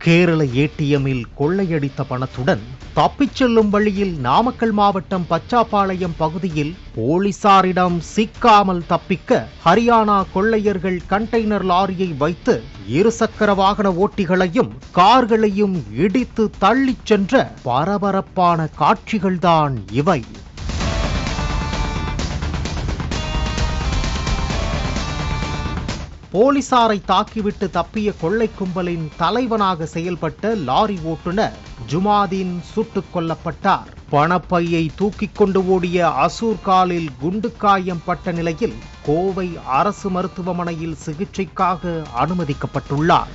கேரள ஏடிஎம்மில் கொள்ளையடித்த பணத்துடன் தப்பிச் செல்லும் வழியில் நாமக்கல் மாவட்டம் பச்சாபாளையம் பகுதியில் போலீசாரிடம் சிக்காமல் தப்பிக்க ஹரியானா கொள்ளையர்கள் கண்டெய்னர் லாரியை வைத்து இருசக்கர வாகன ஓட்டிகளையும் கார்களையும் இடித்து தள்ளிச் சென்ற பரபரப்பான காட்சிகள்தான் இவை. போலீசாரை தாக்கிவிட்டு தப்பிய கொள்ளை கும்பலின் தலைவனாக செயல்பட்ட லாரி ஓட்டுநர் ஜுமாதீன் சுட்டுக் கொல்லப்பட்டார். பணப்பையை தூக்கிக் கொண்டு ஓடிய அசூர் காலில் குண்டு காயம் பட்ட நிலையில் கோவை அரசு மருத்துவமனையில் சிகிச்சைக்காக அனுமதிக்கப்பட்டுள்ளார்.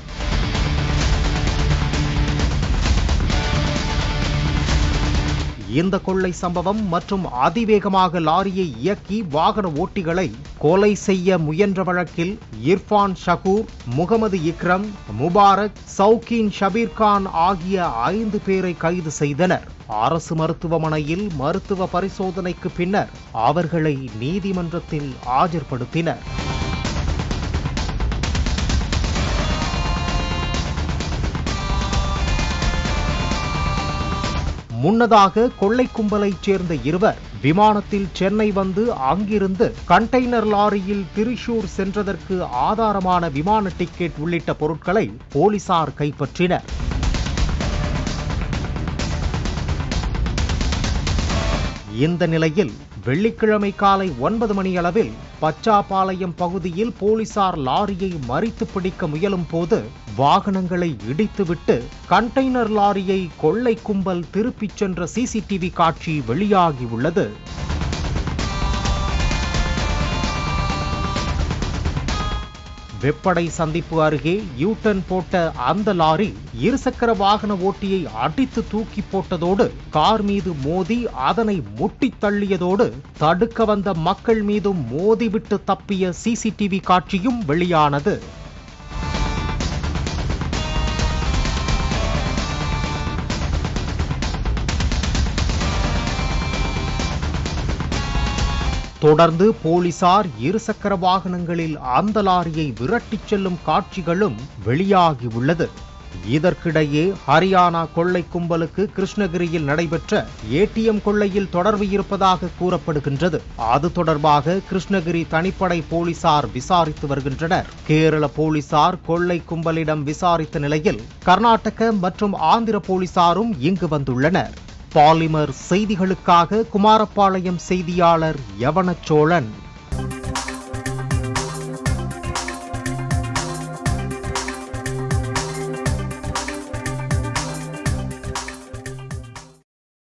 இந்த கொள்ளை சம்பவம் மற்றும் அதிவேகமாக லாரியை இயக்கி வாகன ஓட்டிகளை கொலை செய்ய முயன்ற வழக்கில் இர்ஃபான் ஷகூர், முகமது இக்ரம், முபாரக், சவுகீன் ஷபீர்கான் ஆகிய 5 பேரை கைது செய்தனர். அரசு மருத்துவமனையில் மருத்துவ பரிசோதனைக்கு பின்னர் அவர்களை நீதிமன்றத்தில் ஆஜர்படுத்தினர். முன்னதாக கொள்ளை கும்பலைச் சேர்ந்த இருவர் விமானத்தில் சென்னை வந்து அங்கிருந்து கண்டெய்னர் லாரியில் திரிசூர் சென்றதற்கு ஆதாரமான விமான டிக்கெட் உள்ளிட்ட பொருட்களை போலீசார் கைப்பற்றினர். இந்த நிலையில் வெள்ளிக்கிழமை காலை 9 மணி அளவில் பச்சாபாளையம் பகுதியில் போலீசார் லாரியை மறித்து பிடிக்க முயலும் போது வாகனங்களை இடித்துவிட்டு கண்டெய்னர் லாரியை கொள்ளை கும்பல் திருப்பிச் சென்ற சிசிடிவி காட்சி வெளியாகியுள்ளது. வெப்படை சந்திப்பு அருகே யூ-டர்ன் போட்ட அந்த லாரி இருசக்கர வாகன ஓட்டியை அடித்து தூக்கி போட்டதோடு கார் மீது மோதி அதனை முட்டி தள்ளியதோடு தடுக்க வந்த மக்கள் மீதும் மோதிவிட்டு தப்பிய சிசிடிவி காட்சியும் வெளியானது. தொடர்ந்து போலீசார் இருசக்கர வாகனங்களில் அந்த லாரியை விரட்டிச் செல்லும் காட்சிகளும் வெளியாகியுள்ளது. இதற்கிடையே ஹரியானா கொள்ளை கும்பலுக்கு கிருஷ்ணகிரியில் நடைபெற்ற ஏடிஎம் கொள்ளையில் தொடர்பு இருப்பதாக கூறப்படுகின்றது. அது தொடர்பாக கிருஷ்ணகிரி தனிப்படை போலீசார் விசாரித்து வருகின்றனர். கேரள போலீசார் கொள்ளை கும்பலிடம் விசாரித்த நிலையில் கர்நாடக மற்றும் ஆந்திர போலீசாரும் இங்கு வந்துள்ளனர். பாலிமர் செய்திகளுக்காக குமாரபாளையம் செய்தியாளர் யவனச்சோழன்.